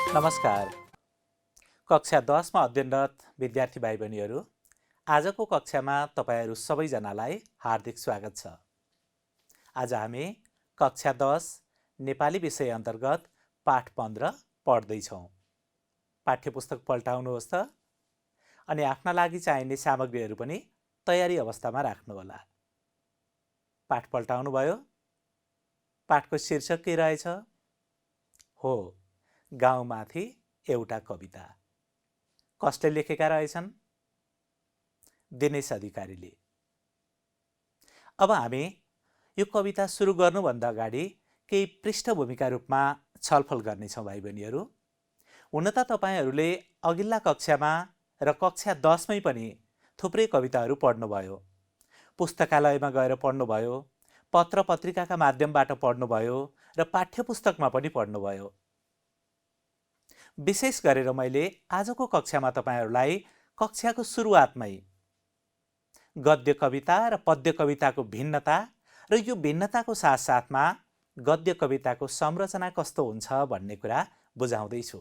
नमस्कार। कक्षा 10 मा अध्ययनरत विद्यार्थी भाइ बहिनीहरू, आजको कक्षामा तपाईहरू सबैजनालाई हार्दिक स्वागत छ। आज हामी कक्षा 10 नेपाली विषय अन्तर्गत पाठ 15 पढ्दैछौँ। पाठ्यपुस्तक पल्टाउनुहोस् त अनि आफ्ना लागि चाहिने सामग्रीहरू पनि तयारी अवस्थामा राख्नुहोला। पाठ पल्टाउनु भयो? पाठको शीर्षक के रहेछ? हो, गाउँमाथि एउटा कविता। कसले लेखेका रहेछन्? दिनेश अधिकारीले। अब हामी यो कविता सुरु गर्नुभन्दा अगाडि केही पृष्ठभूमिका रूपमा छलफल गर्नेछौँ भाइ बहिनीहरू। हुन त तपाईहरूले अघिल्ला कक्षामा र कक्षा 10 मै पनि थुप्रै कविताहरू पढ्नुभयो। पुस्तकालयमा गएर पढ्नुभयो, पत्र पत्रिकाका माध्यमबाट पढ्नुभयो र पाठ्यपुस्तकमा पनि पढ्नुभयो। विशेष गरेर मैले आजको कक्षामा तपाईहरूलाई कक्षाको सुरुवातमै गद्य कविता र पद्य कविताको भिन्नता र यो भिन्नताको साथसाथमा गद्य कविताको संरचना कस्तो हुन्छ भन्ने कुरा बुझाउँदैछु।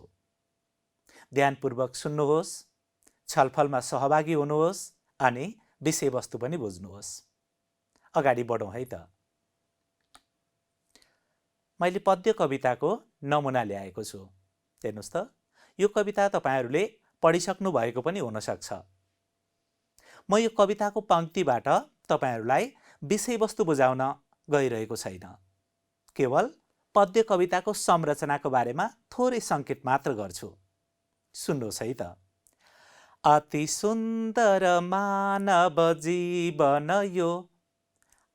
ध्यानपूर्वक सुन्नुहोस्, छलफलमा सहभागी हुनुहोस् अनि विषयवस्तु पनि बुझ्नुहोस्। अगाडि बढौँ है त। मैले पद्य कविताको नमुना ल्याएको छु। हेर्नुहोस् त, यो कविता तपाईहरूले पढिसक्नु भएको पनि हुनसक्छ। म यो कविताको पङ्क्तिबाट तपाईहरूलाई विषयवस्तु बुझाउन गइरहेको छैन। केवल पद्य कविताको संरचनाको बारेमा थोरै सङ्केत मात्र गर्छु। सुन्नुहोस् है त। अति सुन्दर मानव जीवन यो,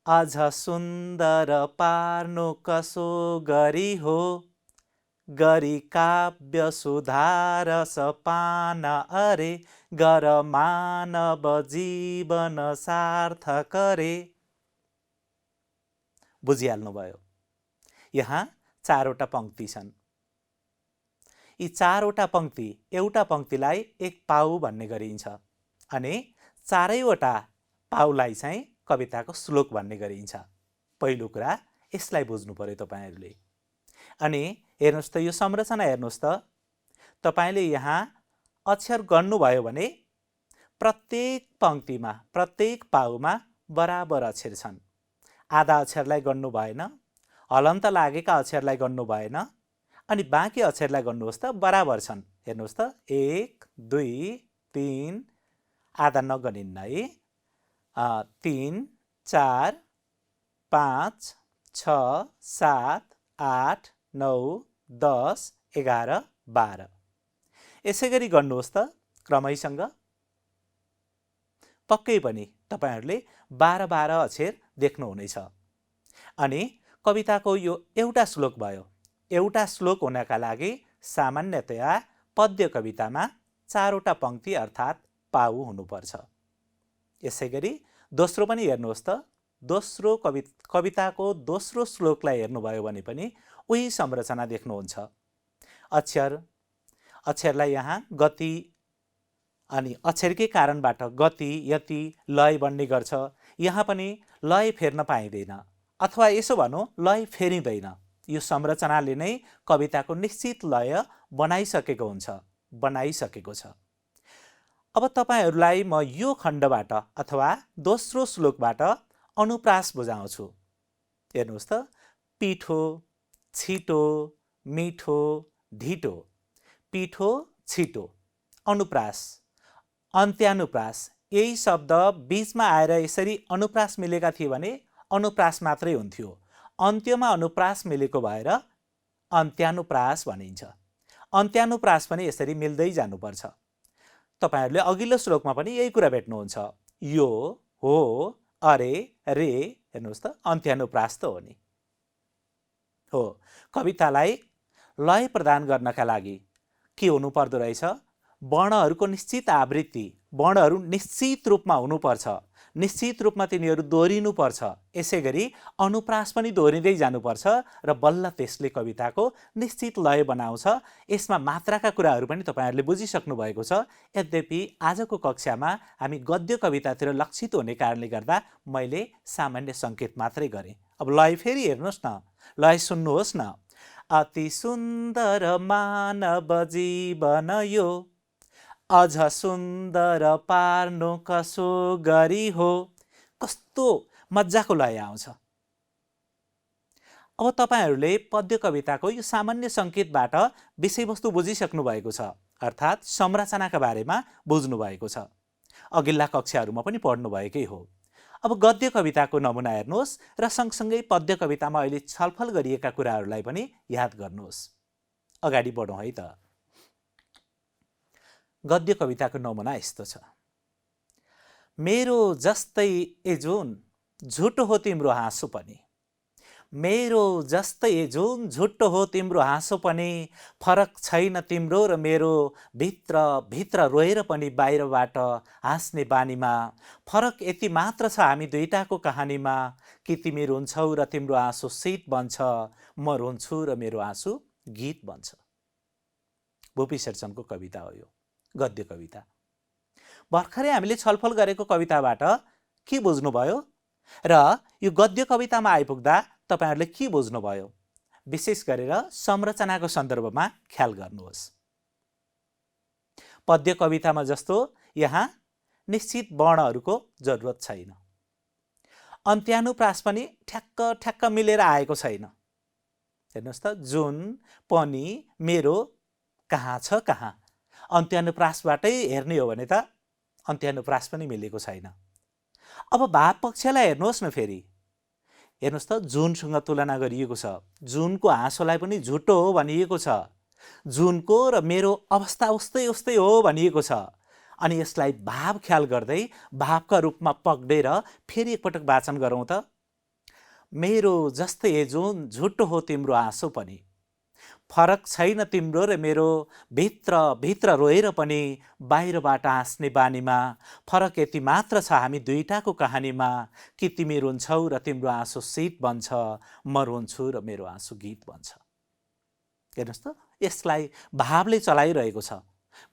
अझ सुन्दर पार्नु कसो गरी हो, गरी काव्य सुधारस पान अरे, गर मानव जीवन सार्थक रे। बुझिहाल्नुभयो। यहाँ 4वटा पङ्क्ति छन्। यी 4वटा पङ्क्ति, एउटा पङ्क्तिलाई एक पाउ भन्ने गरिन्छ अनि 4वटा पाउलाई चाहिँ कविताको श्लोक भन्ने गरिन्छ। पहिलो कुरा यसलाई बुझ्नु पर्यो तपाईहरूले। अनि हेर्नुहोस् त, यो संरचना हेर्नुहोस् त। तपाईले यहाँ अक्षर गन्नुभयो भने प्रत्येक पङ्क्तिमा, प्रत्येक पाउमा बराबर अक्षर छन्। आधा अक्षरलाई गन्नु भएन, हलन्त लागेका अक्षरलाई गन्नु भएन अनि बाँकी अक्षरलाई गर्नुहोस् त, बराबर छन्। हेर्नुहोस् त, 1 2 3, आधा नगनिन्न है, 3 4 5 6 7 8 9 10 11 12। यसै गरी गर्नुहोस् त क्रमैसँग। पक्कै पनि तपाईहरूले 12 अक्षर देख्नुहुनेछ। अनि कविताको यो एउटा श्लोक भयो। एउटा श्लोक हुनका लागि सामान्यतया पद्य कवितामा 4वटा पङ्क्ति अर्थात् पाउ हुनुपर्छ। यसै गरी दोस्रो पनि हेर्नुहोस् त। दोस्रो कविताको दोस्रो श्लोकलाई हेर्नुभयो भने पनि उही संरचना देख्नुहुन्छ। अक्षरलाई यहाँ गति अनि अक्षरकै कारणबाट गति, यति, लय बन्ने गर्छ। यहाँ पनि लय फेर्न पाइँदैन, अथवा यसो भनौँ लय फेरिँदैन। यो संरचनाले नै कविताको निश्चित लय बनाइसकेको हुन्छ, बनाइसकेको छ। अब तपाईहरूलाई म यो खण्डबाट अथवा दोस्रो श्लोकबाट अनुप्रास बुझाउँछु। हेर्नुहोस् त, पिठो, छिटो, मिठो, ढिटो। पिठो, छिटो, अनुप्रास, अन्त्यानुप्रास। यही शब्द बीचमा आएर यसरी अनुप्रास मिलेका थिए भने अनुप्रास मात्रै हुन्थ्यो। अन्त्यमा अनुप्रास मिलेको भएर अन्त्यानुप्रास भनिन्छ। अन्त्यानुप्रास पनि यसरी मिल्दै जानुपर्छ। तपाईहरूले अघिल्लो श्लोकमा पनि यही कुरा भेट्नुहुन्छ। यो, हो, अरे, रे। हेर्नुहोस् त, अन्त्यानुप्रास त हो नि। हो, कवितालाई लय प्रदान गर्नका लागि के हुनुपर्दो रहेछ? वर्णहरूको निश्चित आवृत्ति, वर्णहरू निश्चित रूपमा हुनुपर्छ, निश्चित रूपमा तिनीहरू दोहोरिनुपर्छ। यसै गरी अनुप्रास पनि दोहोरिँदै जानुपर्छ र बल्ल त्यसले कविताको निश्चित लय बनाउँछ। यसमा मात्राका कुराहरू पनि तपाईहरूले बुझिसक्नु भएको छ। यद्यपि आजको कक्षामा हामी गद्य कवितातिर लक्षित हुने कारणले गर्दा मैले सामान्य सङ्केत मात्रै गरेँ। अब लय फेरि हेर्नुहोस् न, लय सुन्नुहोस् न। अति सुन्दर मानव जीवन यो, अझ सुन्दर पार्नु कसो गरी हो। कस्तो मजाको लय आउँछ। अब तपाईहरूले पद्य कविताको यो सामान्य सङ्केतबाट विषयवस्तु बुझिसक्नु भएको छ, अर्थात् संरचनाका बारेमा बुझ्नु भएको छ। अघिल्ला कक्षाहरूमा पनि पढ्नुभएकै हो। अब गद्य कविताको नमुना हेर्नुहोस् र सँगसँगै पद्य कवितामा अहिले छलफल गरिएका कुराहरूलाई पनि याद गर्नुहोस्। अगाडि बढौँ है त। गद्य कविताको नमुना यस्तो छ। मेरो जस्तै ए जुन झुटो हो तिम्रो हाँसो पनि, मेरो जस्तै ए जुन झुटो हो तिम्रो हाँसो पनि, फरक छैन तिम्रो र मेरो, भित्र भित्र रोएर पनि बाहिरबाट हाँस्ने बानीमा, फरक यति मात्र छ हामी दुईटाको कहानीमा, कि तिमी रुन्छौ र तिम्रो आँसु शीत बन्छ, म रुन्छु र मेरो आँसु गीत बन्छ। भुपी शेरचनको कविता हो यो गद्य कविता। भर्खरै हामीले छलफल गरेको कविताबाट के बुझ्नुभयो र यो गद्य कवितामा आइपुग्दा तपाईहरूले के बुझ्नुभयो? विशेष गरेर संरचनाको सन्दर्भमा ख्याल गर्नुहोस्। पद्य कवितामा जस्तो यहाँ निश्चित वर्णहरूको जरुरत छैन। अन्त्यानुप्रास पनि ठ्याक्क ठ्याक्क मिलेर आएको छैन। हेर्नुहोस् त, जुन, पनि, मेरो, कहाँ छ कहाँ, अन्त्यानुप्रासबाटै हेर्ने हो भने त अन्त्यानुप्रास पनि मिलेको छैन। अब भाव पक्षलाई हेर्नुहोस् न फेरि। हेर्नुहोस् त, जुनसँग तुलना गरिएको छ। जुनको हाँसोलाई पनि झुटो हो भनिएको छ। जुनको र मेरो अवस्था उस्तै उस्तै हो भनिएको छ। अनि यसलाई भाव ख्याल गर्दै भावका रूपमा पक्रेर फेरि एकपटक वाचन गरौँ त। मेरो जस्तै ए जुन झुटो हो तिम्रो हाँसो पनि, फरक छैन तिम्रो र मेरो, भित्र भित्र रोएर पनि बाहिरबाट हाँस्ने बानीमा, फरक यति मात्र छ हामी दुईटाको कहानीमा, कि तिमी रुन्छौ र तिम्रो आँसु शीत बन्छ, म रुन्छु र मेरो आँसु गीत बन्छ। हेर्नुहोस् त, यसलाई भावले चलाइरहेको छ।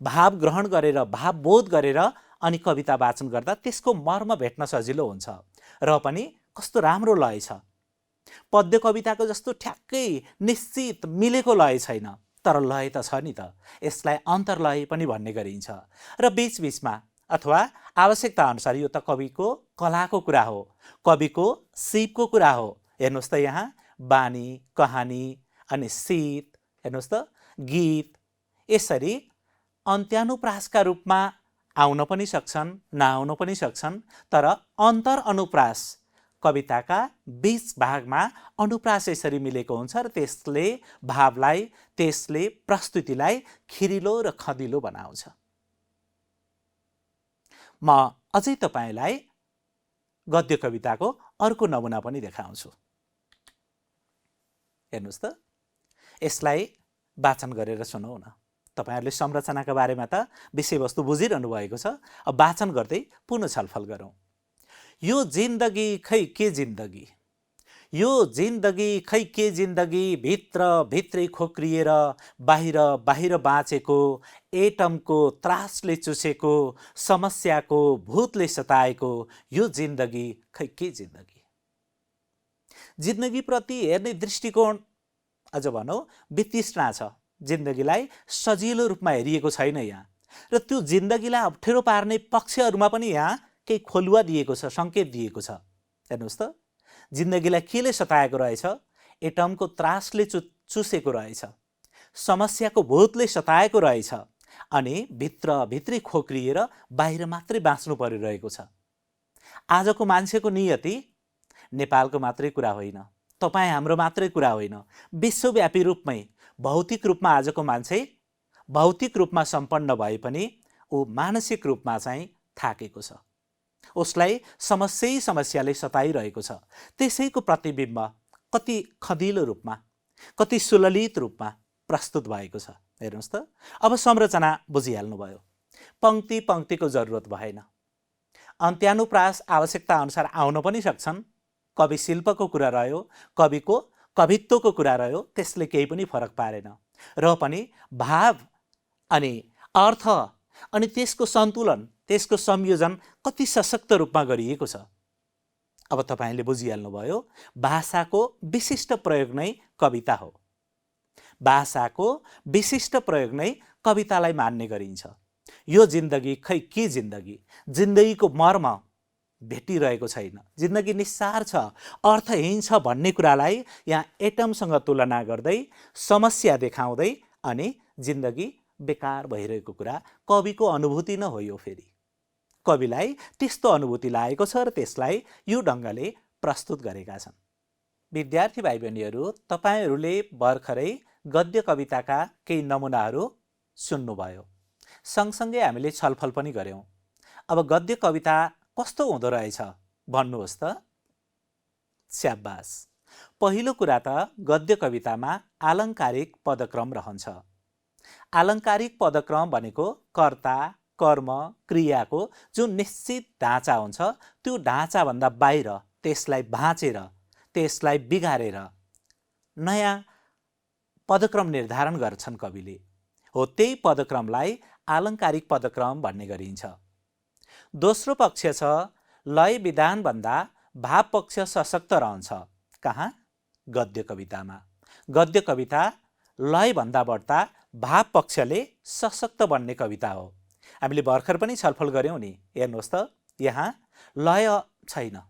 भाव ग्रहण गरेर, भाव बोध गरेर अनि कविता वाचन गर्दा त्यसको मर्म भेट्न सजिलो हुन्छ। र पनि कस्तो राम्रो लय छ। पद्य कविताको जस्तो ठ्याक्कै निश्चित मिलेको लय छैन, तर लय त छ नि त। यसलाई अन्तर्लय पनि भन्ने गरिन्छ। र बीचबीचमा अथवा आवश्यकता अनुसार यो त कविको कलाको कुरा हो, कविको सिपको कुरा हो। हेर्नुहोस् त, यहाँ बानी, कहानी अनि शीत, हेर्नुहोस् त, गीत, यसरी अन्त्यानुप्रासका रूपमा आउन पनि सक्छन्, नआउन पनि सक्छन्। तर अन्तर अनुप्रास, कविताका बीच भागमा अनुप्रास यसरी मिलेको हुन्छ र त्यसले भावलाई, त्यसले प्रस्तुतिलाई खिरिलो र खदिलो बनाउँछ। म अझै तपाईलाई गद्य कविताको अर्को नमुना पनि देखाउँछु। हेर्नुहोस् त, यसलाई वाचन गरेर सुनौ न। तपाईहरूले संरचनाका बारेमा त विषयवस्तु बुझिरहनु भएको छ। अब वाचन गर्दै पुनः छलफल गरौँ। यो जिन्दगी खै के जिन्दगी, यो जिन्दगी खै के जिन्दगी, भित्र भित्रै खोक्रिएर बाहिर बाहिर बाँचेको, एटमको त्रासले चुसेको, समस्याको भूतले सताएको, यो जिन्दगी खै के जिन्दगी। जिन्दगीप्रति हेर्ने दृष्टिकोण, अझ भनौँ वितृष्णा छ। जिन्दगीलाई सजिलो रूपमा हेरिएको छैन यहाँ। र त्यो जिन्दगीलाई अप्ठ्यारो पार्ने पक्षहरूमा पनि यहाँ केही खोलुवा दिएको छ, सङ्केत दिएको छ। हेर्नुहोस् त, जिन्दगीलाई केले सताएको रहेछ? एटमको त्रासले चुसेको रहेछ, समस्याको भूतले सताएको रहेछ, अनि भित्री खोक्रिएर बाहिर मात्रै बाँच्नु परिरहेको छ। आजको मान्छेको नियति नेपालको मात्रै कुरा होइन, तपाईँ हाम्रो मात्रै कुरा होइन, विश्वव्यापी रूपमै भौतिक रूपमा आजको मान्छे भौतिक रूपमा सम्पन्न भए पनि ऊ मानसिक रूपमा चाहिँ थाकेको छ। उसलाई समस्याले सताइरहेको छ। त्यसैको प्रतिबिम्ब कति खदिलो रूपमा, कति सुललित रूपमा प्रस्तुत भएको छ। हेर्नुहोस् त, अब संरचना बुझिहाल्नुभयो। पंक्ति पंक्तिको जरुरत भएन। अन्त्यानुप्रास आवश्यकता अनुसार आउन पनि सक्छन्। कवि शिल्पको कुरा रह्यो, कविको कवित्वको कुरा रह्यो, त्यसले केही पनि फरक पारेन। र पनि भाव अनि अर्थ अनि त्यसको सन्तुलन, त्यसको संयोजन कति सशक्त रूपमा गरिएको छ। अब तपाईले बुझिहाल्नुभयो, भाषाको विशिष्ट प्रयोग नै कविता हो। भाषाको विशिष्ट प्रयोग नै कवितालाई मान्ने गरिन्छ। यो जिन्दगी खै के जिन्दगी, जिन्दगीको मर्म भेटिरहेको छैन, जिन्दगी निस्सार छ, अर्थहीन छ भन्ने कुरालाई यहाँ एटमसँग तुलना गर्दै समस्या देखाउँदै अनि जिन्दगी बेकार भइरहेको कुरा कविको अनुभूति न हो। यो फेरि कविलाई त्यस्तो अनुभूति लागेको छ र त्यसलाई यो ढङ्गले प्रस्तुत गरेका छन्। विद्यार्थी भाइ बहिनीहरू, तपाईँहरूले भर्खरै गद्य कविताका केही नमुनाहरू सुन्नुभयो। सँगसँगै हामीले छलफल पनि गऱ्यौँ। अब गद्य कविता कस्तो हुँदो रहेछ भन्नुहोस् त। स्याबास। पहिलो कुरा त गद्य कवितामा आलङ्कारिक पदक्रम रहन्छ। आलङ्कारिक पदक्रम भनेको कर्ता, कर्म, क्रियाको जुन निश्चित ढाँचा हुन्छ त्यो ढाँचाभन्दा बाहिर त्यसलाई भाँचेर, त्यसलाई बिगारेर नयाँ पदक्रम निर्धारण गर्छन् कविले। हो त्यही पदक्रमलाई आलङ्कारिक पदक्रम भन्ने गरिन्छ। दोस्रो पक्ष छ लय विधानभन्दा भाव पक्ष सशक्त रहन्छ। कहाँ? गद्य कवितामा। गद्य कविता लयभन्दा बढ्ता भाव पक्षले सशक्त बन्ने कविता हो। हामीले भर्खर पनि छलफल गऱ्यौँ नि। हेर्नुहोस् त, यहाँ लय छैन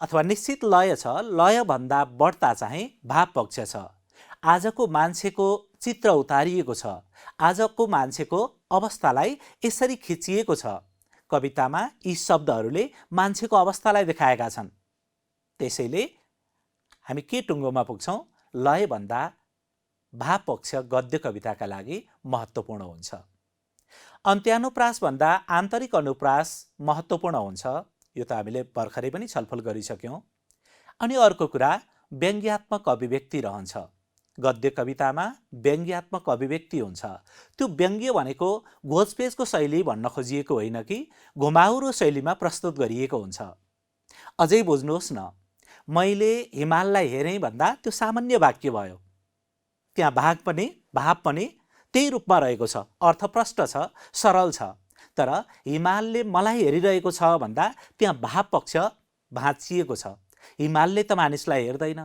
अथवा निश्चित लय छ, लयभन्दा बढ्ता चाहिँ भाव पक्ष छ। आजको मान्छेको चित्र उतारिएको छ, आजको मान्छेको अवस्थालाई यसरी खिचिएको छ। कवितामा यी शब्दहरूले मान्छेको अवस्थालाई देखाएका छन्। त्यसैले हामी के टुङ्गोमा पुग्छौँ? लयभन्दा भाव पक्ष गद्य कविताका लागि महत्त्वपूर्ण हुन्छ। अन्त्यानुप्रासभन्दा आन्तरिक अनुप्रास महत्त्वपूर्ण हुन्छ। यो त हामीले भर्खरै पनि छलफल गरिसक्यौँ। अनि अर्को कुरा व्यङ्ग्यात्मक अभिव्यक्ति रहन्छ। गद्य कवितामा व्यङ्ग्यात्मक अभिव्यक्ति हुन्छ। त्यो व्यङ्ग्य भनेको घोचपेचको शैली भन्न खोजिएको होइन कि घुमाउरो शैलीमा प्रस्तुत गरिएको हुन्छ। अझै बुझ्नुहोस् न, मैले हिमाललाई हेरेँ भन्दा त्यो सामान्य वाक्य भयो। त्यहाँ भाव पनि त्यही रूपमा रहेको छ, अर्थ प्रष्ट छ, सरल छ। तर हिमालले मलाई हेरिरहेको छ भन्दा त्यहाँ भाव पक्ष भाँचिएको छ। हिमालले त मानिसलाई हेर्दैन,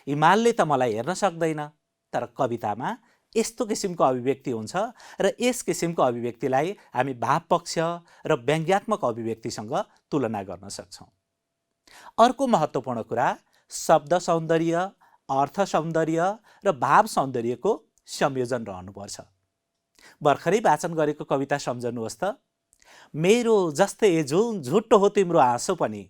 हिमालले त मलाई हेर्न सक्दैन। तर कवितामा यस्तो किसिमको अभिव्यक्ति हुन्छ र यस किसिमको अभिव्यक्तिलाई हामी भाव पक्ष र व्यङ्ग्यात्मक अभिव्यक्तिसँग तुलना गर्न सक्छौँ। अर्को महत्त्वपूर्ण कुरा शब्द सौन्दर्य, अर्थ सौन्दर्य र भाव सौन्दर्यको संयोजन रहनुपर्छ। भर्खरै वाचन गरेको कविता सम्झनुहोस् त। मेरो जस्तै जुन झुटो हो तिम्रो हाँसो पनि,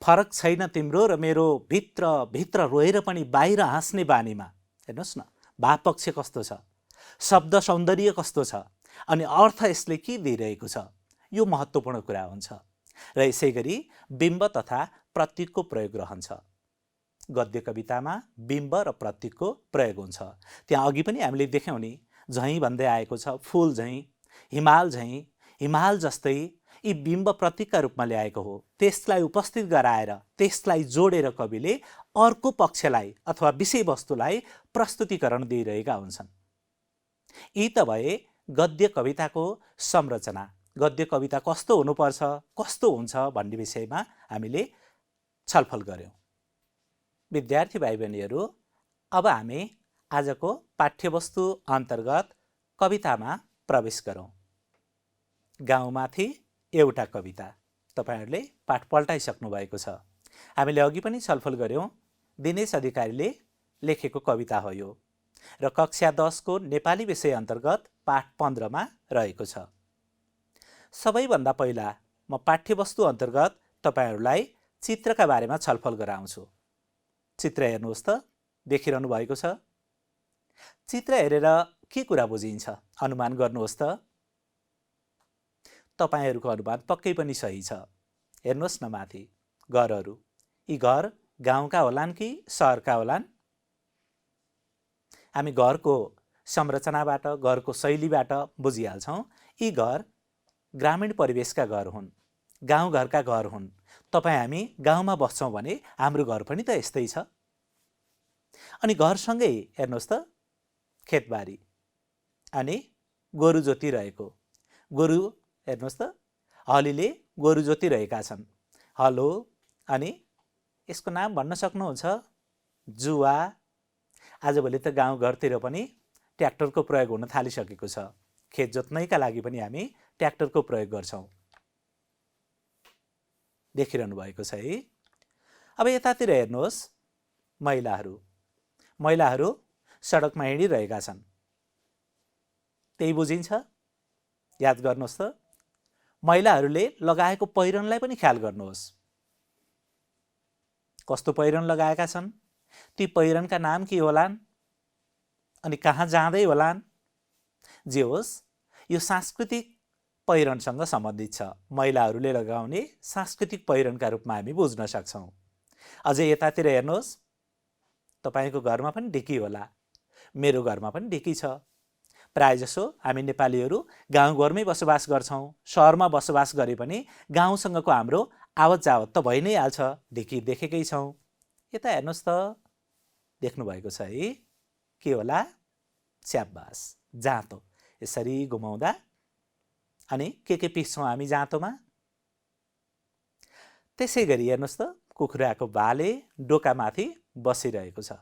फरक छैन तिम्रो र मेरो भित्र रोएर पनि बाहिर हाँस्ने बानीमा। हेर्नुहोस् न, भाव पक्ष कस्तो छ, शब्द सौन्दर्य कस्तो छ, अनि अर्थ यसले के दिइरहेको छ, यो महत्त्वपूर्ण कुरा हुन्छ। र यसै गरी बिम्ब तथा प्रतीकको प्रयोग रहन्छ। गद्य कवितामा बिम्ब र प्रतीकको प्रयोग हुन्छ। त्यहाँ अघि पनि हामीले देख्यौँ नि, झैँ भन्दै आएको छ, फुल झैँ, हिमाल झैँ, हिमाल जस्तै यी बिम्ब प्रतीकका रूपमा ल्याएको हो। त्यसलाई उपस्थित गराएर, त्यसलाई जोडेर कविले अर्को पक्षलाई अथवा विषयवस्तुलाई प्रस्तुतिकरण दिइरहेका हुन्छन्। यी त भए गद्य कविताको संरचना। गद्य कविता कस्तो हुनुपर्छ, कस्तो हुन्छ भन्ने विषयमा हामीले छलफल गऱ्यौँ। विद्यार्थी भाइ बहिनीहरू, अब हामी आजको पाठ्यवस्तु अन्तर्गत कवितामा प्रवेश गरौँ। गाउँमाथि एउटा कविता। तपाईँहरूले पाठ पल्टाइसक्नु भएको छ। हामीले अघि पनि छलफल गऱ्यौँ, दिनेश अधिकारीले लेखेको कविता हो यो र कक्षा 10 को नेपाली विषय अन्तर्गत पाठ 15 मा रहेको छ। सबैभन्दा पहिला म पाठ्यवस्तु अन्तर्गत तपाईँहरूलाई चित्रका बारेमा छलफल गराउँछु। चित्र हेर्नुहोस् त, देखिरहनु भएको छ। चित्र हेरेर के कुरा बुझिन्छ अनुमान गर्नुहोस् त। तपाईँहरूको अनुमान पक्कै पनि सही छ। हेर्नुहोस् न माथि घरहरू। यी घर गाउँका होलान् कि सहरका होलान्? हामी घरको संरचनाबाट, घरको शैलीबाट बुझिहाल्छौँ यी घर ग्रामीण परिवेशका घर हुन्, गाउँघरका घर हुन्। तपाईँ हामी गाउँमा बस्छौँ भने हाम्रो घर पनि त यस्तै छ। अनि घरसँगै हेर्नुहोस् त खेतबारी अनि गोरु जोतिरहेको। गोरु हेर्नुहोस् त, हलीले गोरु जोतिरहेका छन्। हल हो, अनि यसको नाम भन्न सक्नुहुन्छ? जुवा। आजभोलि त गाउँघरतिर पनि ट्र्याक्टरको प्रयोग हुन थालिसकेको छ। खेत जोत्नैका लागि पनि हामी ट्र्याक्टरको प्रयोग गर्छौँ। देखिरहनु भएको छ है। अब यतातिर हेर्नुहोस्, महिलाहरू सडकमा हिँडिरहेका छन्। त्यही बुझिन्छ? याद गर्नुहोस् त, महिलाहरूले लगाएको पहिरनलाई पनि ख्याल गर्नुहोस्। कस्तो पहिरन लगाएका छन्, ती पहिरनका नाम के होलान् अनि कहाँ जाँदै होलान्? जे होस्, यो सांस्कृतिक पहिरनसँग सम्बन्धित छ। महिलाहरूले लगाउने सांस्कृतिक पहिरनका रूपमा हामी बुझ्न सक्छौँ। अझै यतातिर हेर्नुहोस्, तपाईँको घरमा पनि ढिकी होला, मेरो घरमा पनि ढिकी छ। प्रायःजसो हामी नेपालीहरू गाउँघरमै बसोबास गर्छौँ। सहरमा बसोबास गरे पनि गाउँसँगको हाम्रो आवत जावत त भइ नै हाल्छ। ढिकी देखेकै छौँ। यता हेर्नुहोस् त, देख्नुभएको छ है, के होला? स्याबास, जाँतो। यसरी घुमाउँदा अनि के पिस्छौँ हामी जाँतोमा? त्यसै गरी हेर्नुहोस् त, कुखुराको बाले डोकामाथि बसिरहेको छ।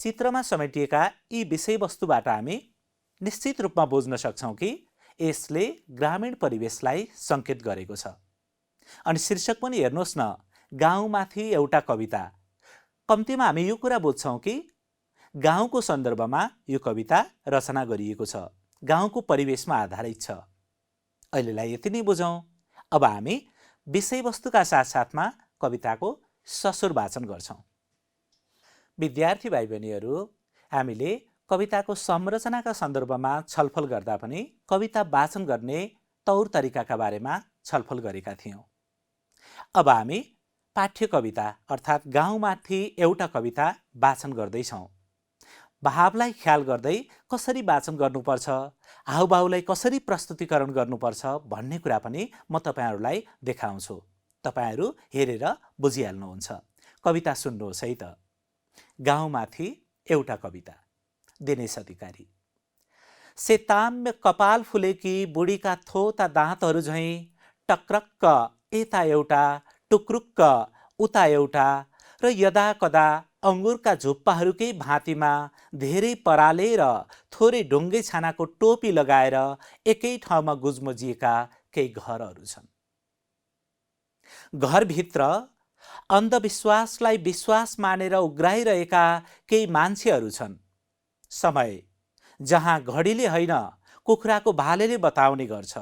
चित्रमा समेटिएका यी विषयवस्तुबाट हामी निश्चित रूपमा बुझ्न सक्छौँ कि यसले ग्रामीण परिवेशलाई सङ्केत गरेको छ। अनि शीर्षक पनि हेर्नुहोस् न, गाउँमाथि एउटा कविता। कम्तीमा हामी यो कुरा बुझ्छौँ कि गाउँको सन्दर्भमा यो कविता रचना गरिएको छ, गाउँको परिवेशमा आधारित छ। अहिलेलाई यति नै बुझौँ। अब हामी विषयवस्तुका साथसाथमा कविताको ससुर वाचन गर्छौँ। विद्यार्थी भाइ बहिनीहरू, हामीले कविताको संरचनाका सन्दर्भमा छलफल गर्दा पनि कविता वाचन गर्ने तौर तरिकाका बारेमा छलफल गरेका थियौँ। अब हामी पाठ्य कविता अर्थात् गाउँमाथि एउटा कविता वाचन गर्दैछौँ। भावलाई ख्याल गर्दै कसरी वाचन गर्नुपर्छ, हाउभावलाई कसरी प्रस्तुतिकरण गर्नुपर्छ भन्ने कुरा पनि म तपाईँहरूलाई देखाउँछु। तपाईँहरू हेरेर बुझिहाल्नुहुन्छ। कविता सुन्नुहोस् है त। गाउँमाथि एउटा कविता, दिनेश अधिकारी। सेताम्य कपाल फुलेकी बुढीका थोता दाँतहरू झैँ टक्रक्क यता एउटा टुक्रुक्क उता एउटा र यदा कदा अङ्गुरका झुप्पाहरूकै भाँतीमा धेरै पराले र थोरै ढुङ्गे छानाको टोपी लगाएर एकै ठाउँमा गुजमजिएका केही घरहरू छन्। घरभित्र अन्धविश्वासलाई विश्वास मानेर उग्राइरहेका केही मान्छेहरू छन्। समय जहाँ घडीले होइन कुखुराको भालेले बताउने गर्छ।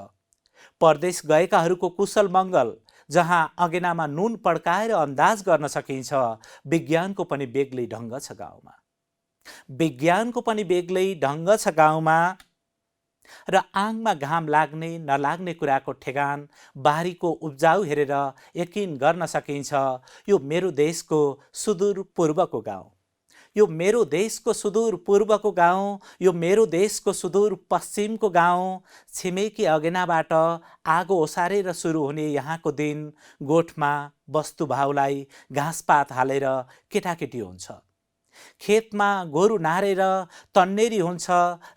परदेश गएकाहरूको कुशल मङ्गल जहाँ अगेनामा नुन पड्काएर अन्दाज गर्न सकिन्छ। विज्ञानको पनि बेग्लै ढङ्ग छ गाउँमा। विज्ञानको पनि बेग्लै ढङ्ग छ गाउँमा। र आङमा घाम लाग्ने नलाग्ने कुराको ठेगान बारीको उब्जाउ हेरेर यकिन गर्न सकिन्छ। यो मेरो देशको सुदूर पूर्वको गाउँ, यो मेरो देशको सुदूर पूर्वको गाउँ, यो मेरो देशको सुदूर पश्चिमको गाउँ। छिमेकी अगेनाबाट आगो ओसारेर सुरु हुने यहाँको दिन, गोठमा वस्तुभावलाई घाँसपात हालेर केटाकेटी हुन्छ। खेतमा गोरु नारेर तन्नेरी हुन्छ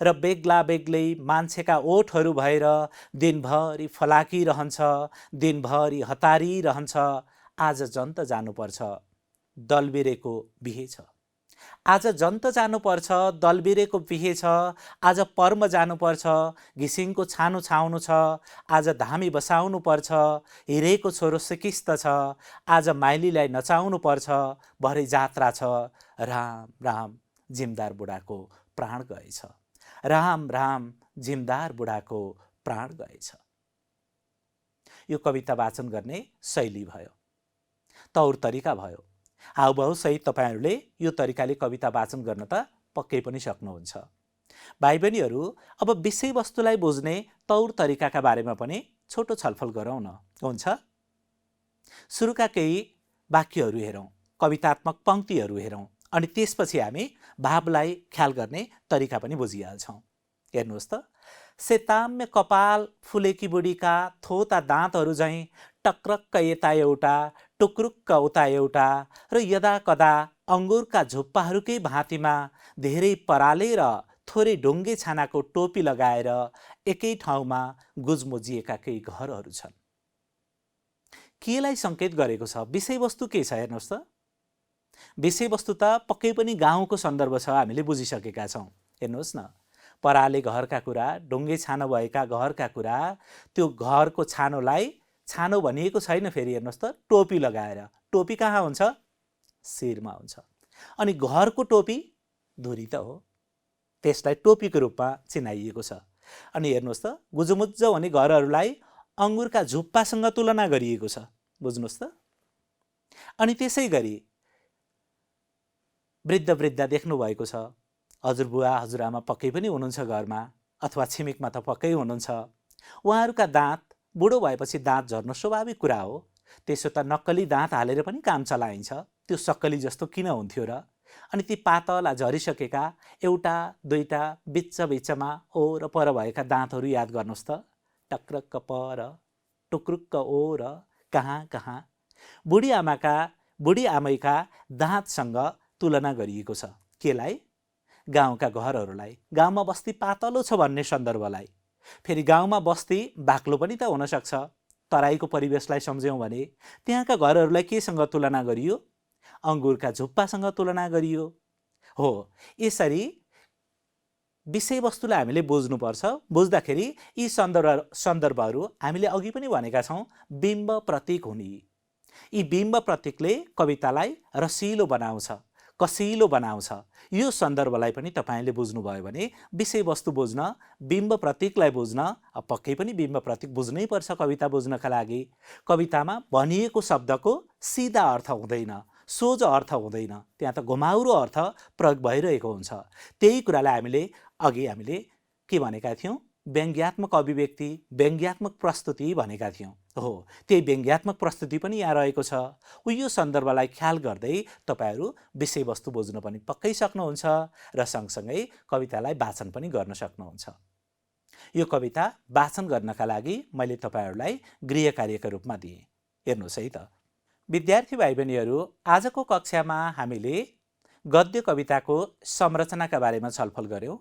र बेग्ला बेग्लै मान्छेका ओठहरू भएर दिनभरि फलाकिरहन्छ, दिनभरि हतारिरहन्छ। आज जन्त जानुपर्छ, दलबिरेको बिहे छ। आज जन्त जानुपर्छ, दलबिरेको बिहे छ। आज पर्म जानुपर्छ, घिसिङको छानो छाउनु छ। आज धामी बसाउनु पर्छ, हिरेको छोरो सिकिस्त छ। आज माइलीलाई नचाउनु पर्छ, भरे जात्रा छ। राम राम जिमदार बुढाको प्राण गएछ, राम राम जिमदार बुढाको प्राण गएछ। यो कविता वाचन गर्ने शैली भयो, तौर तरिका भयो। हाउभाउ सहित तपाईँहरूले यो तरिकाले कविता वाचन गर्न त पक्कै पनि सक्नुहुन्छ। भाइ बहिनीहरू, अब विषयवस्तुलाई बुझ्ने तौर तरिकाका बारेमा पनि छोटो छलफल गरौँ न, हुन्छ? सुरुका केही वाक्यहरू हेरौँ, कवितात्मक पंक्तिहरू हेरौँ, अनि त्यसपछि हामी भावलाई ख्याल गर्ने तरिका पनि बुझिहाल्छौँ। हेर्नुहोस् त, सेताम्य कपाल फुलेकी बुढीका थोता दाँतहरू झैँ टक्रक्क यता एउटा टुक्रुक्क उता एउटा र यदा कदा अङ्गुरका झुप्पाहरूकै भाँतीमा धेरै पराले र थोरै ढुङ्गे छानाको टोपी लगाएर एकै ठाउँमा गुजमुजिएका केही घरहरू छन्। केलाई सङ्केत गरेको छ? विषयवस्तु के छ हेर्नुहोस् त। विषयवस्तु त पक्कै पनि गाउँको सन्दर्भ छ, हामीले बुझिसकेका छौँ। हेर्नुहोस् न, पराले घरका कुरा, ढुङ्गे छानो भएका घरका कुरा, त्यो घरको छानोलाई छानो भनिएको छैन। फेरि हेर्नुहोस् त, टोपी लगाएर, टोपी कहाँ हुन्छ? शिरमा हुन्छ। अनि घरको टोपी धुरी त हो, त्यसलाई टोपीको रूपमा चिनाइएको छ। अनि हेर्नुहोस् त, गुजुमुज्ज हुने घरहरूलाई अङ्गुरका झुप्पासँग तुलना गरिएको छ। बुझ्नुहोस् त। अनि त्यसै गरी वृद्ध वृद्धा देख्नुभएको छ, हजुरबुवा हजुरआमा पक्कै पनि हुनुहुन्छ घरमा, अथवा छिमेकमा त पक्कै हुनुहुन्छ। उहाँहरूका दाँत बुढो भएपछि दाँत झर्नु स्वाभाविक कुरा हो। त्यसो त नक्कली दाँत हालेर पनि काम चलाइन्छ, त्यो सक्कली जस्तो किन हुन्थ्यो र? अनि ती पातला झरिसकेका एउटा दुईटा बिचमा ओ र पर भएका दाँतहरू याद गर्नुहोस् त। टक्रक्क पर, टुक्रुक्क ओ र कहाँ कहाँ। बुढी आमैका दाँतसँग तुलना गरिएको छ। केलाई? गाउँका घरहरूलाई। गाउँमा बस्ती पातलो छ भन्ने सन्दर्भलाई। फेरि गाउँमा बस्ती बाक्लो पनि त हुनसक्छ। तराईको परिवेशलाई सम्झ्यौँ भने त्यहाँका घरहरूलाई केसँग तुलना गरियो? अङ्गुरका झुप्पासँग तुलना गरियो। हो, यसरी विषयवस्तुलाई हामीले बुझ्नुपर्छ। बुझ्दाखेरि यी सन्दर्भहरू हामीले अघि पनि भनेका छौँ, बिम्ब प्रतीक हुने। यी बिम्ब प्रतीकले कवितालाई रसिलो बनाउँछ, कसिलो बनाउँछ। यो सन्दर्भलाई पनि तपाईँले बुझ्नुभयो भने विषयवस्तु बुझ्न, बिम्ब प्रतीकलाई बुझ्न, पक्कै पनि बिम्ब प्रतीक बुझ्नै पर्छ कविता बुझ्नका लागि। कवितामा भनिएको शब्दको सिधा अर्थ हुँदैन, सोझो अर्थ हुँदैन, त्यहाँ त घुमाउरो अर्थ प्रयोग भइरहेको हुन्छ। त्यही कुरालाई हामीले के भनेका थियौँ? व्यङ्ग्यात्मक अभिव्यक्ति, व्यङ्ग्यात्मक प्रस्तुति भनेका थियौँ। हो, त्यही व्यङ्ग्यात्मक प्रस्तुति पनि यहाँ रहेको छ। यो सन्दर्भलाई ख्याल गर्दै तपाईँहरू विषयवस्तु बुझ्न पनि पक्कै सक्नुहुन्छ र सँगसँगै कवितालाई वाचन पनि गर्न सक्नुहुन्छ। यो कविता वाचन गर्नका लागि मैले तपाईँहरूलाई गृह कार्यका रूपमा दिएँ। हेर्नुहोस् है त विद्यार्थी भाइ बहिनीहरू, आजको कक्षामा हामीले गद्य कविताको संरचनाका बारेमा छलफल गऱ्यौँ।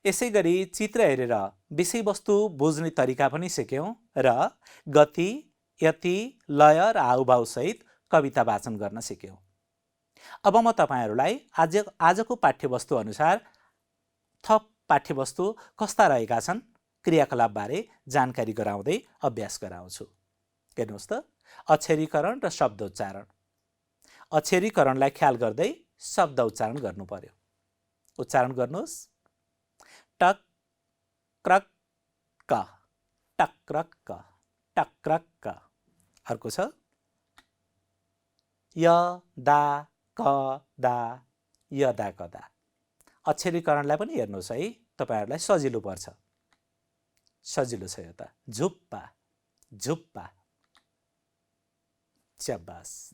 यसै गरी चित्र हेरेर विषयवस्तु बुझ्ने तरिका पनि सिक्यौँ र गति, यति, लय र हाउभावसहित कविता वाचन गर्न सिक्यौँ। अब म तपाईँहरूलाई आजको पाठ्यवस्तु अनुसार थप पाठ्यवस्तु कस्ता रहेका छन्, क्रियाकलापबारे जानकारी गराउँदै अभ्यास गराउँछु। हेर्नुहोस् त, अक्षरीकरण र शब्दोच्चारण। अक्षरीकरणलाई ख्याल गर्दै शब्द उच्चारण गर्नु पर्यो। उच्चारण गर्नुहोस्। टक क्रक क, टक्रक क, टक्रक क। अर्को छ य दा क दा, यदा कदा। अक्षरीकरणलाई पनि हेर्नुहोस् है, तपाईँहरूलाई सजिलो पर्छ। सजिलो छ यो त। झुप्पा, झुप्पा। च्याबास।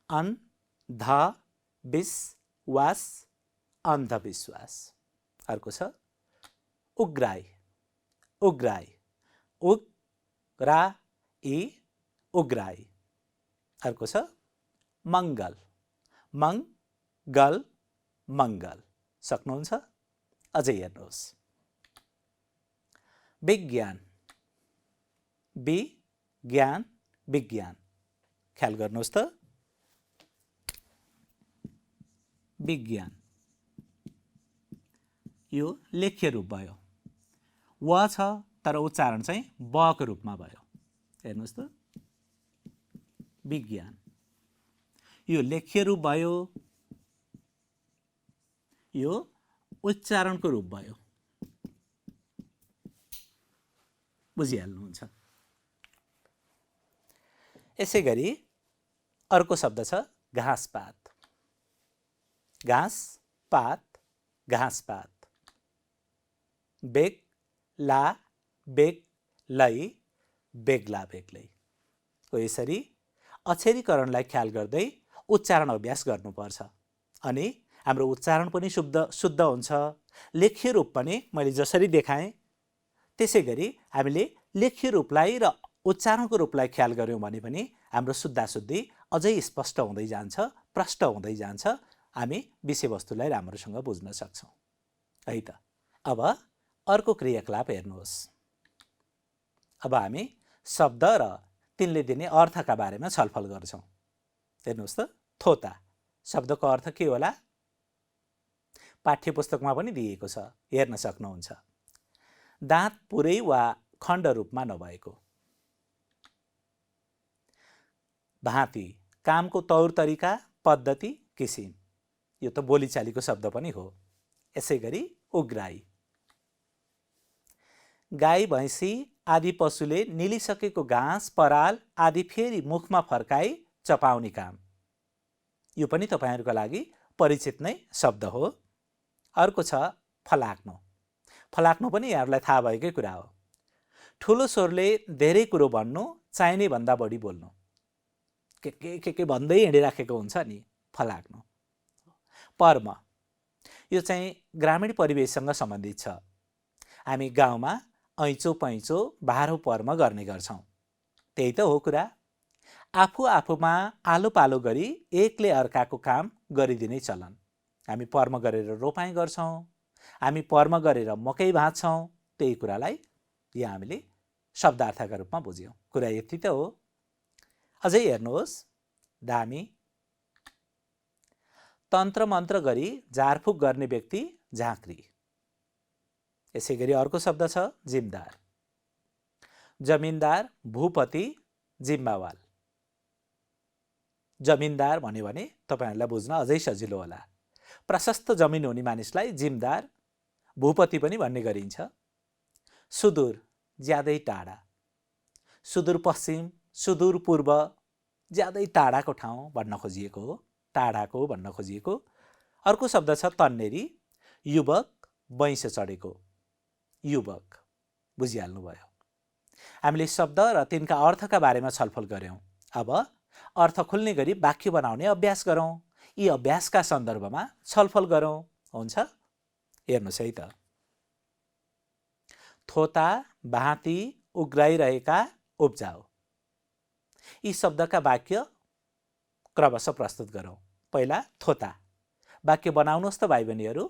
अन्धविश्वास, अन्धविश्वास। अर्को छ उग्राई, उग्राई, उग्राई, उग्राई। अर्को छ मङ्गल, मङ्गल, मङ्गल। सक्नुहुन्छ? अझै हेर्नुहोस्। विज्ञान, विज्ञान, विज्ञान। ख्याल गर्नुहोस् त। विज्ञान यो लेख्य रूप भयो। व छ तर उच्चारण चाहिँ ब को रूपमा भयो। हेर्नुहोस् त, विज्ञान यो लेख्य रूप भयो, यो उच्चारणको रूप भयो। बुझिहाल्नुहुन्छ। यसै गरी अर्को शब्द छ घाँसपात। घाँस पात, घाँसपात। बेग्ला, बेग्लै, बेग्ला बेग्लै। यसरी अक्षरीकरणलाई ख्याल गर्दै उच्चारण अभ्यास गर्नुपर्छ। अनि हाम्रो उच्चारण पनि शुद्ध हुन्छ। लेख्य रूप पनि मैले जसरी देखाएँ त्यसै गरी हामीले लेख्य रूपलाई र उच्चारणको रूपलाई ख्याल गऱ्यौँ भने पनि हाम्रो शुद्धाशुद्धि अझै स्पष्ट हुँदै जान्छ, प्रष्ट हुँदै जान्छ। हामी विषयवस्तुलाई राम्रोसँग बुझ्न सक्छौँ है त। अब अर्को क्रियाकलाप हेर्नुहोस्। अब हामी शब्द र तिनले दिने अर्थका बारेमा छलफल गर्छौँ। हेर्नुहोस् त, थोता, शब्दको अर्थ के होला? पाठ्य पुस्तकमा पनि दिएको छ, हेर्न सक्नुहुन्छ। दाँत पुरै वा खण्ड रूपमा नभएको। भाँति कामको तौर तरिका, पद्धति, किसिम, यो त बोलीचालीको शब्द पनि हो। यसै गरी उग्राई। गाई भैँसी आदि पशुले निलिसकेको घाँस पराल आदि फेरि मुखमा फर्काई चपाउने काम, यो पनि तपाईहरुको लागि परिचित नै शब्द हो। अर्को छ फलाक्नु। फलाक्नु पनि यहाँहरूलाई थाहा भएकै कुरा हो। ठुलो स्वरले धेरै कुरो भन्नु, चाहिने भन्दा बढी बोल्नु, के भन्दै हिँडिराखेको हुन्छ नि, फलाक्नु। पर्म, यो चाहिँ ग्रामीण परिवेशसँग सम्बन्धित छ। हामी गाउँमा ऐँचो पैँचो बाह्रो पर्म गर्ने गर्छौँ, त्यही त हो कुरा। आफू आफूमा आलो पालो गरी एकले अर्काको काम गरिदिने चलन। हामी पर्म गरेर रोपाइँ गर्छौँ, हामी पर्म गरेर मकै भाँच्छौँ, त्यही कुरालाई यहाँ हामीले शब्दार्थका रूपमा बुझ्यौँ। कुरा यति त हो। अझै हेर्नुहोस्, दामी। तन्त्र मन्त्र गरी झारफुक गर्ने व्यक्ति झाँक्री। यसै गरी अर्को शब्द छ जिम्दार। जमिनदार, भूपति, जिम्बावाल। जमिनदार भन्यो भने तपाईहरुलाई बुझ्न अझै सजिलो होला। प्रशस्त जमिन हुने मानिसलाई जिमदार, भूपति पनि भन्ने गरिन्छ। सुदूर, ज्यादै टाढा। सुदूरपश्चिम, सुदूर पूर्व, ज्यादै टाढाको ठाउँ भन्न खोजिएको हो, टाढाको भन्न खोजिएको। अर्को शब्द छ तन्नेरी। युवक, बैंस चढेको, युवक। बुझिहाल्नुभयो। हामीले शब्द र तिनका अर्थका बारेमा छलफल गर्यौं। अब अर्थ खुल्ने गरी वाक्य बनाउने अभ्यास गरौँ। यी अभ्यासका सन्दर्भमा छलफल गरौँ। हुन्छ? हेर्नुहोस् है त। थोता, भाँति, उग्राइरहेका, उब्जाउ। यी शब्दका वाक्य क्रमशः प्रस्तुत गरौँ। पहिला थोता। वाक्य बनाउनुहोस् त भाइ बहिनीहरू।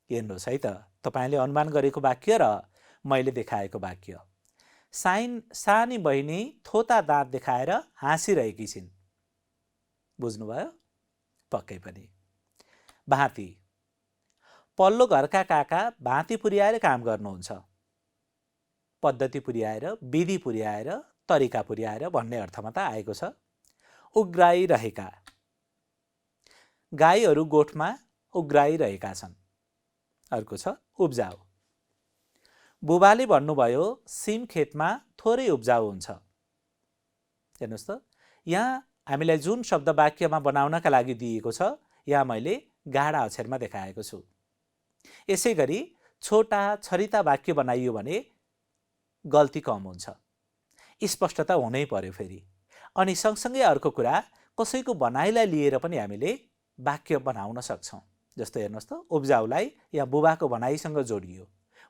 हेर्नुहोस् है त, तपाईले अनुमान गरेको वाक्य र मैले देखाएको वाक्य। सानी बहिनी थोता दाँत देखाएर हाँसिरहेकी छिन्। बुझ्नुभयो? पक्कै पनि। भाँति। पल्लो घरका काका भाँति पुर्याएर काम गर्नुहुन्छ। पद्धति पुर्याएर, विधि पुर्याएर, तरिका पुर्याएर भन्ने अर्थमा त आएको छ। उग्राइरहेका। गाईहरू गोठमा उग्राइरहेका छन्। अर्को छ उब्जाउ। बुबाले भन्नुभयो सिम खेतमा थोरै उब्जाउ हुन्छ। हेर्नुहोस् त, यहाँ हामीलाई जुन शब्द वाक्यमा बनाउनका लागि दिएको छ, यहाँ मैले गाढा अक्षरमा देखाएको छु। यसै गरी छोटा छरिता वाक्य बनाइयो भने गल्ती कम हुन्छ, स्पष्टता हुनै पर्यो फेरि। अनि सँगसँगै अर्को कुरा, कसैको भनाइलाई लिएर पनि हामीले वाक्य बनाउन सक्छौँ। जस्तो हेर्नुहोस् त, उब्जाउलाई यहाँ बुबाको भनाइसँग जोडियो।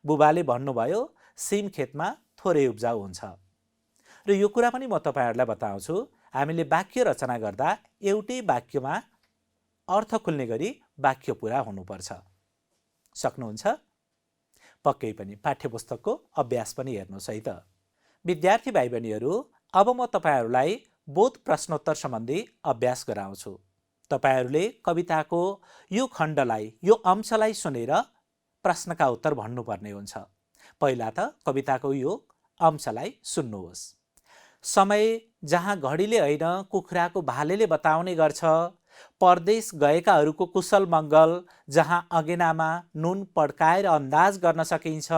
बुबाले भन्नुभयो सिम खेतमा थोरै उब्जाउ हुन्छ। र यो कुरा पनि म तपाईहरुलाई बताउँछु, हामीले वाक्य रचना गर्दा एउटै वाक्यमा अर्थ खुल्ने गरी वाक्य पूरा हुनुपर्छ। सक्नुहुन्छ? पक्कै पनि। पाठ्यपुस्तकको अभ्यास पनि हेर्नुहोस् है त। विद्यार्थी भाइ बहिनीहरू, अब म तपाईहरुलाई बोध प्रश्नोत्तर सम्बन्धी अभ्यास गराउँछु। तपाईहरुले कविताको यो खण्डलाई, यो अंशलाई सुनेर प्रश्नका उत्तर भन्नुपर्ने हुन्छ। पहिला त कविताको यो अंशलाई सुन्नुहोस्। समय जहाँ घडीले होइन कुखुराको भालेले बताउने गर्छ, परदेश गएकाहरूको कुशल मङ्गल जहाँ अगेनामा नुन पड्काएर अन्दाज गर्न सकिन्छ,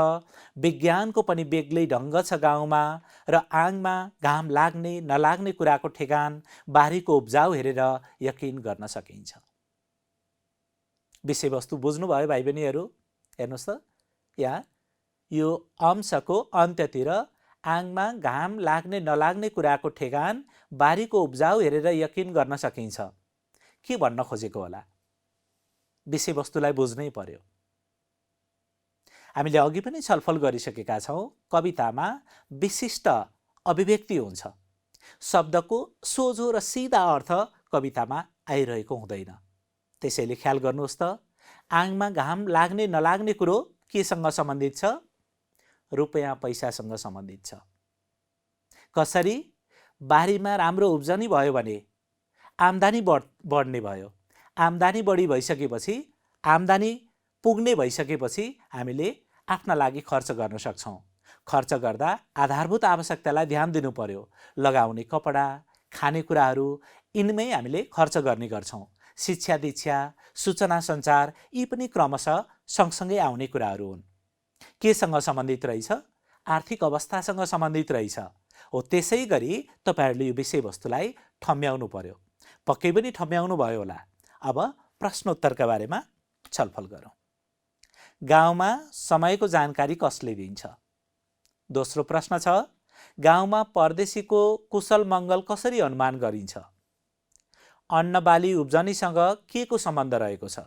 विज्ञानको पनि बेग्लै ढङ्ग छ गाउँमा, र आङमा घाम लाग्ने नलाग्ने कुराको ठेगान बारीको उब्जाउ हेरेर यकिन गर्न सकिन्छ। विषयवस्तु बुझ्नुभयो भाइ बहिनीहरू? हेर्नुहोस् त, यहाँ यो अंशको अन्त्यतिर आङमा घाम लाग्ने नलाग्ने कुराको ठेगान बारीको उब्जाउ हेरेर यकिन गर्न सकिन्छ। के भन्न खोजेको होला? विषयवस्तुलाई बुझ्नै पर्यो। हामीले अघि पनि छलफल गरिसकेका छौँ, कवितामा विशिष्ट अभिव्यक्ति हुन्छ। शब्दको सोझो र सिधा अर्थ कवितामा आइरहेको हुँदैन। त्यसैले ख्याल गर्नुहोस् त, आङमा घाम लाग्ने नलाग्ने कुरो केसँग सम्बन्धित छ? रुपैयाँ पैसासँग सम्बन्धित छ। कसरी? बारीमा राम्रो उब्जनी भयो भने आम्दानी बढ्ने भयो। आम्दानी बढी भइसकेपछि, आम्दानी पुग्ने भइसकेपछि हामीले आफ्ना लागि खर्च गर्न सक्छौँ। खर्च गर्दा आधारभूत आवश्यकतालाई ध्यान दिनु पर्यो। लगाउने कपडा, खानेकुराहरू यिनमै हामीले खर्च गर्ने गर्छौँ। शिक्षा दीक्षा, सूचना सञ्चार यी पनि क्रमशः सँगसँगै आउने कुराहरू हुन्। केसँग सम्बन्धित रहेछ? आर्थिक अवस्थासँग सम्बन्धित रहेछ। हो त्यसै गरी तपाईँहरूले यो विषयवस्तुलाई ठम्ब्याउनु पर्यो। पक्कै पनि ठम्ब्याउनु भयो होला। अब प्रश्नोत्तरका बारेमा छलफल गरौँ। गाउँमा समयको जानकारी कसले दिन्छ? दोस्रो प्रश्न छ, गाउँमा परदेशीको कुशल मङ्गल कसरी अनुमान गरिन्छ? अन्न बाली उब्जनीसँग के को सम्बन्ध रहेको छ?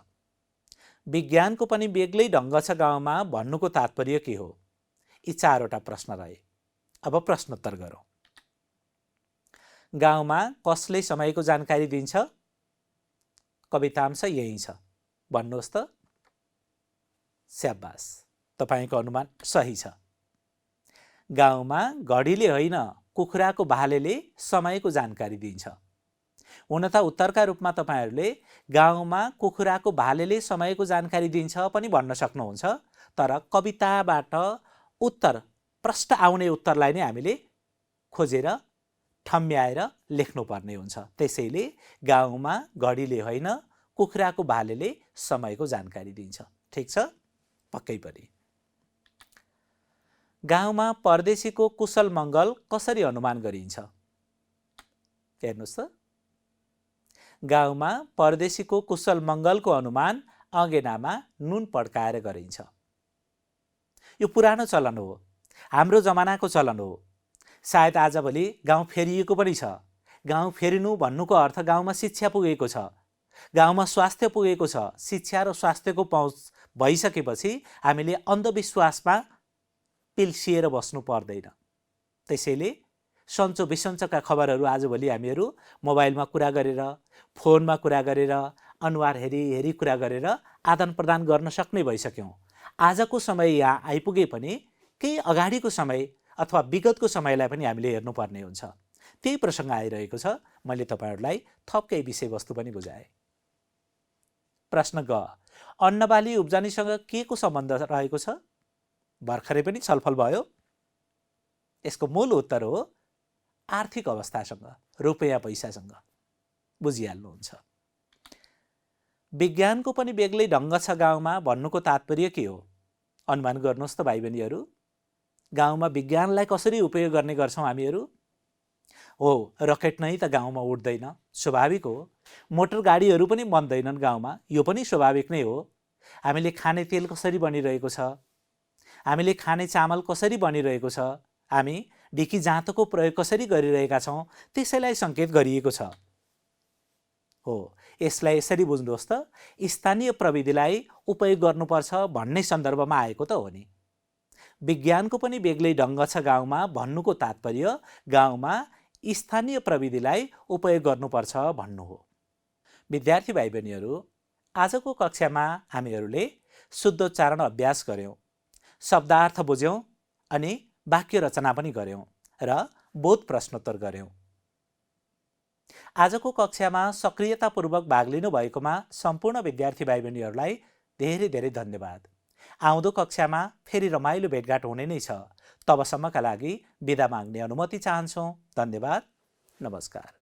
विज्ञानको पनि बेग्लै ढङ्ग छ गाउँमा भन्नुको तात्पर्य के हो? यी चारवटा प्रश्न रहे। अब प्रश्नोत्तर गरौँ। गाउँमा कसले समयको जानकारी दिन्छ? कवितांश यही छ, भन्नुहोस् त। स्याबास, तपाईँको अनुमान सही छ। गाउँमा घडीले होइन, कुखुराको भालेले समयको जानकारी दिन्छ। हुन त उत्तरका रूपमा तपाईँहरूले गाउँमा कुखुराको भालेले समयको जानकारी दिन्छ पनि भन्न सक्नुहुन्छ, तर कविताबाट उत्तर प्रष्ट आउने उत्तरलाई नै हामीले खोजेर ठम्ब्याएर लेख्नुपर्ने हुन्छ। त्यसैले गाउँमा घडीले होइन, कुखुराको भालेले समयको जानकारी दिन्छ। ठिक छ? पक्कै पनि। गाउँमा परदेशीको कुशल मङ्गल कसरी अनुमान गरिन्छ? हेर्नुहोस् त, गाउँमा परदेशीको कुशल मङ्गलको अनुमान अँगेनामा नुन पड्काएर गरिन्छ। यो पुरानो चलन हो, हाम्रो जमानाको चलन हो। सायद आजभोलि गाउँ फेरिएको पनि छ। गाउँ फेरिनु भन्नुको अर्थ गाउँमा शिक्षा पुगेको छ, गाउँमा स्वास्थ्य पुगेको छ। शिक्षा र स्वास्थ्यको पहुँच भइसकेपछि हामीले अन्धविश्वासमा पिल्सिएर बस्नु पर्दैन। त्यसैले सन्चो बिसन्चोका खबरहरू आजभोलि हामीहरू मोबाइलमा कुरा गरेर, फोनमा कुरा गरेर, अनुहार हेरी कुरा गरेर आदान प्रदान गर्न सक्ने भइसक्यौँ। आजको समय यहाँ आइपुगे पनि केही अगाडिको समय अथवा विगतको समयलाई पनि हामीले हेर्नुपर्ने हुन्छ। त्यही प्रसङ्ग आइरहेको छ। मैले तपाईँहरूलाई थप केही विषयवस्तु पनि बुझाएँ। प्रश्न ग, अन्नबाली उब्जनीसँग के को सम्बन्ध रहेको छ? भर्खरै पनि छलफल भयो। यसको मूल उत्तर हो आर्थिक अवस्थासँग, रुपैयाँ पैसासँग। बुझिहाल्नुहुन्छ। विज्ञानको पनि बेग्लै ढङ्ग छ गाउँमा भन्नुको तात्पर्य के हो? अनुमान गर्नुहोस् त भाइ बहिनीहरू। गाउँमा विज्ञानलाई कसरी उपयोग गर्ने गर्छौँ हामीहरू? हो, रकेट नै त गाउँमा उड्दैन, स्वाभाविक हो। मोटर गाडीहरू पनि बन्दैनन् गाउँमा, यो पनि स्वाभाविक नै हो। हामीले खाने तेल कसरी बनिरहेको छ? हामीले खाने चामल कसरी बनिरहेको छ? हामी ढिकी जाँतोको प्रयोग कसरी गरिरहेका छौँ? त्यसैलाई सङ्केत गरिएको छ। हो, यसलाई यसरी बुझ्नुहोस् त, स्थानीय प्रविधिलाई उपयोग गर्नुपर्छ भन्ने सन्दर्भमा आएको त हो नि। विज्ञानको पनि बेग्लै ढङ्ग छ गाउँमा भन्नुको तात्पर्य गाउँमा स्थानीय प्रविधिलाई उपयोग गर्नुपर्छ भन्नु हो। विद्यार्थी भाइ बहिनीहरू, आजको कक्षामा हामीहरूले शुद्धोच्चारण अभ्यास गऱ्यौँ, शब्दार्थ बुझ्यौँ अनि वाक्य रचना पनि गऱ्यौँ र बोध प्रश्नोत्तर गऱ्यौँ। आजको कक्षामा सक्रियतापूर्वक भाग लिनुभएकोमा सम्पूर्ण विद्यार्थी भाइ बहिनीहरूलाई धेरै धेरै धन्यवाद। आउँदो कक्षामा फेरि रमाइलो भेटघाट हुने नै छ। तबसम्मका लागि बिदा माग्ने अनुमति चाहन्छौँ। धन्यवाद। नमस्कार।